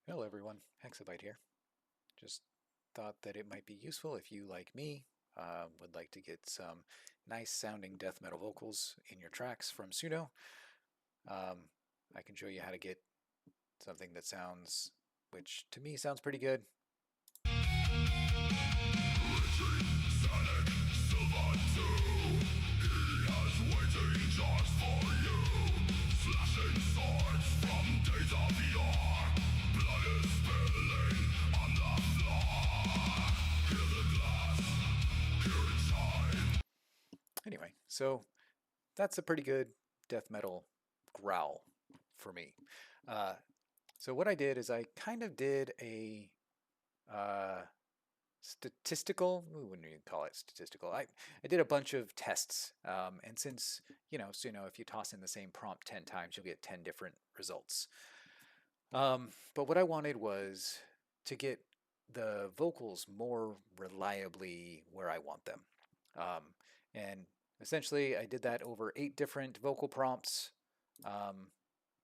Hello everyone, Hexabyte here. Just thought that it might be useful if you, like me, would like to get some nice sounding death metal vocals in your tracks from Suno. I can show you how to get something that sounds, which to me sounds pretty good. Anyway, so that's a pretty good death metal growl for me. So what I did is I kind of did a statistical, we wouldn't even call it statistical. I did a bunch of tests. And since, if you toss in the same prompt 10 times, you'll get 10 different results. But what I wanted was to get the vocals more reliably where I want them. And essentially, I did that over 8 different vocal prompts.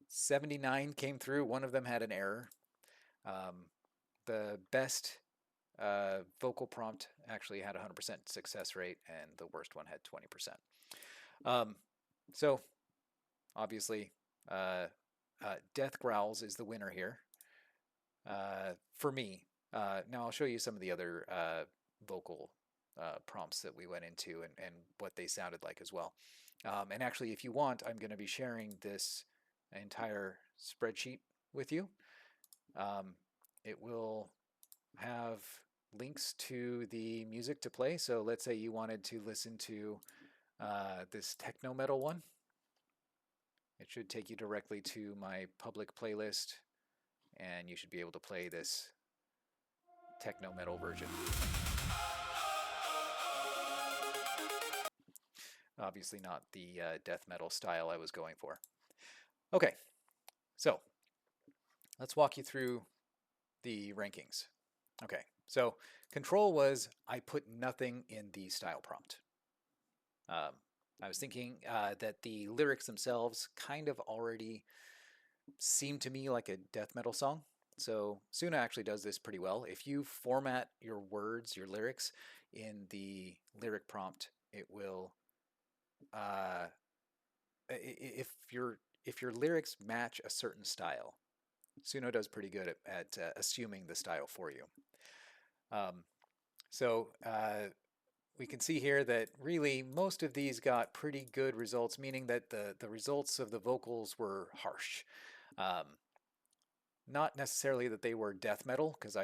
79 came through. One of them had an error. The best vocal prompt actually had 100% success rate, and the worst one had 20%. So, obviously, Death Growls is the winner here for me. Now, I'll show you some of the other vocal prompts that we went into and what they sounded like as well. And actually, if you want, I'm going to be sharing this entire spreadsheet with you. It will have links to the music to play. So let's say you wanted to listen to this techno metal one. It should take you directly to my public playlist, and you should be able to play this techno metal version. Obviously not the death metal style I was going for. Okay, so let's walk you through the rankings. Okay, so control was I put nothing in the style prompt. I was thinking that the lyrics themselves kind of already seem to me like a death metal song. So Suno actually does this pretty well. If you format your words, your lyrics in the lyric prompt, it will if your lyrics match a certain style, Suno does pretty good at assuming the style for you. So we can see here that really most of these got pretty good results, meaning that the results of the vocals were harsh. Not necessarily that they were death metal, because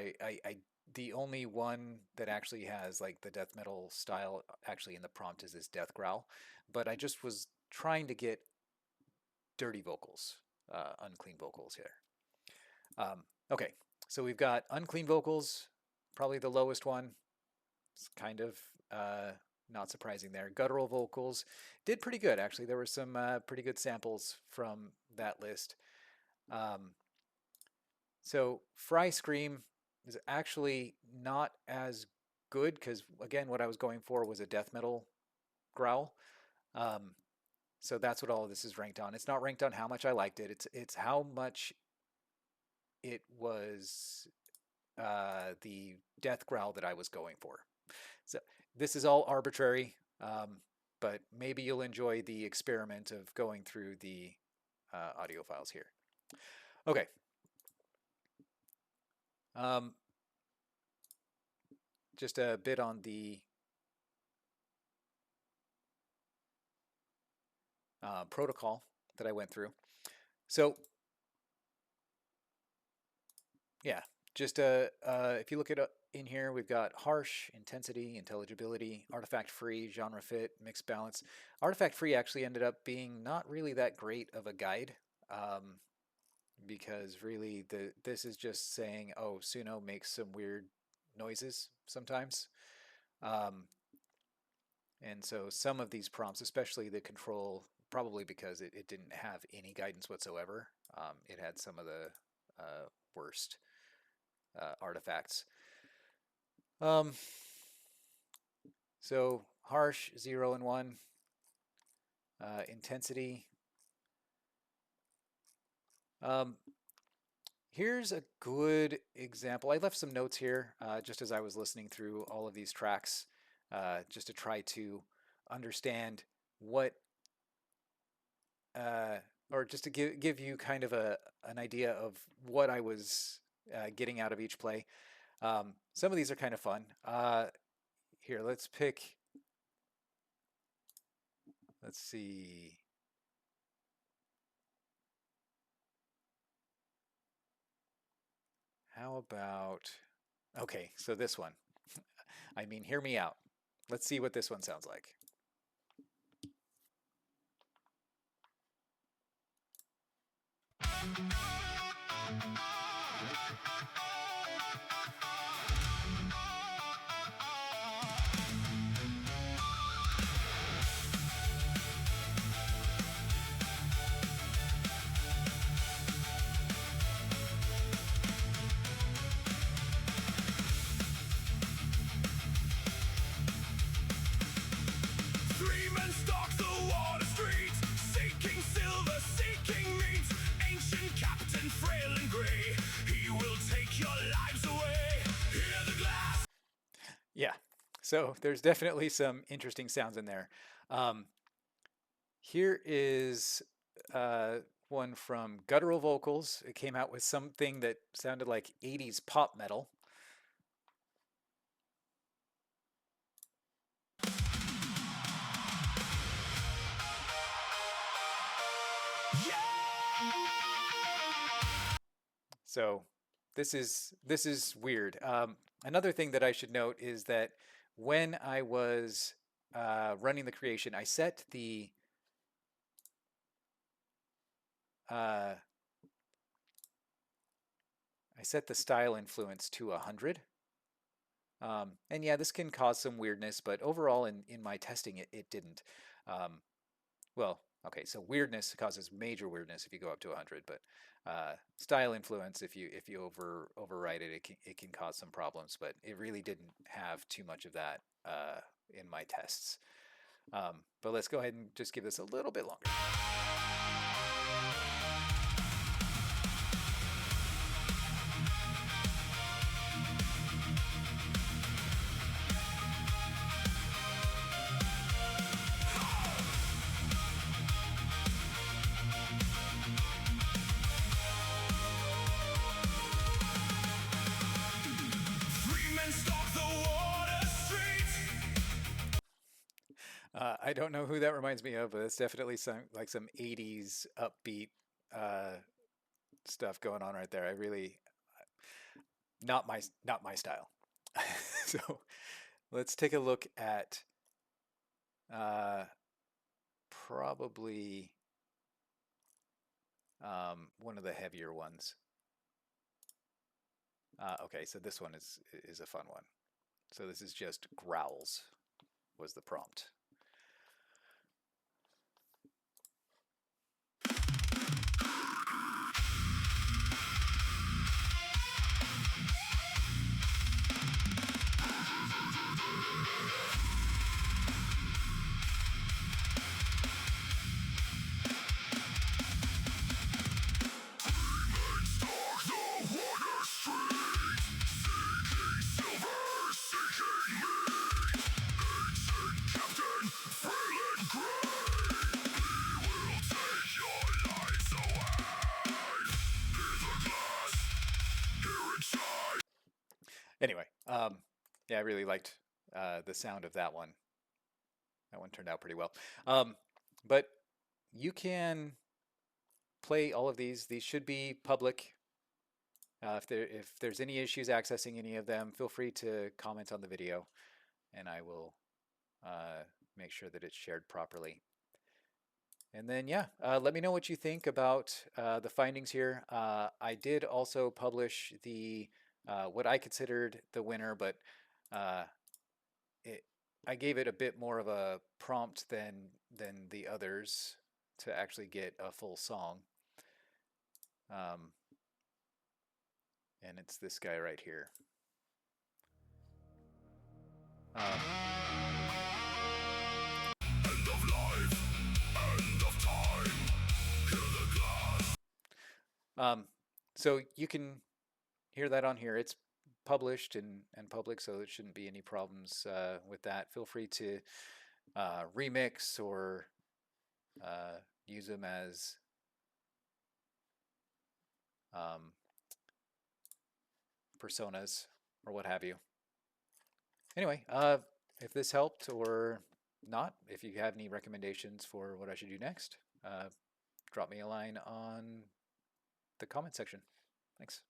the only one that actually has like the death metal style actually in the prompt is this death growl, but I just was trying to get dirty vocals, unclean vocals here. Okay, so we've got unclean vocals, probably the lowest one. It's kind of not surprising there. Guttural vocals did pretty good, actually. There were some pretty good samples from that list. So Fry Scream is actually not as good because, again, what I was going for was a death metal growl. So that's what all of this is ranked on. It's not ranked on how much I liked it. It's how much it was the death growl that I was going for. So this is all arbitrary, but maybe you'll enjoy the experiment of going through the audio files here. Okay. Just a bit on the protocol that I went through. So yeah, just if you look at in here, we've got harsh, intensity, intelligibility, artifact free, genre fit, mixed balance. Artifact free actually ended up being not really that great of a guide, because really this is just saying, oh, Suno makes some weird noises sometimes. And so some of these prompts, especially the control, probably because it didn't have any guidance whatsoever, it had some of the worst artifacts. So harsh, 0 and 1. Intensity. Here's a good example. I left some notes here just as I was listening through all of these tracks, just to try to understand what, uh, or just to give you kind of an idea of what I was getting out of each play. Some of these are kind of fun. Here, let's see. How about, okay, so this one. I mean, hear me out. Let's see what this one sounds like. Yeah, so there's definitely some interesting sounds in there. Um, Here is one from Guttural Vocals. It came out with something that sounded like 80s pop metal. So this is weird. Another thing that I should note is that when I was running the creation, uh, I set the style influence to 100. And yeah, this can cause some weirdness, but overall in my testing, it didn't. Um, well, okay, so weirdness causes major weirdness if you go up to 100, but style influence, if you override it, it can cause some problems. But it really didn't have too much of that in my tests. But let's go ahead and just give this a little bit longer. I don't know who that reminds me of, but it's definitely some 80s upbeat stuff going on right there. I really not my style. So let's take a look at uh, probably one of the heavier ones. Okay, so this one is a fun one. So this is just growls was the prompt. Anyway, yeah, I really liked the sound of that one. That one turned out pretty well. But you can play all of these. These should be public. If there's any issues accessing any of them, feel free to comment on the video, and I will make sure that it's shared properly. And then, yeah, let me know what you think about the findings here. I did also publish the what I considered the winner, but uh, I gave it a bit more of a prompt than the others to actually get a full song. And it's this guy right here. End of life, end of time, kill the glass. So you can hear that on here. It's published and public, so there shouldn't be any problems with that. Feel free to remix or use them as um, personas or what have you. Anyway, if this helped or not, if you have any recommendations for what I should do next, drop me a line on the comment section. Thanks.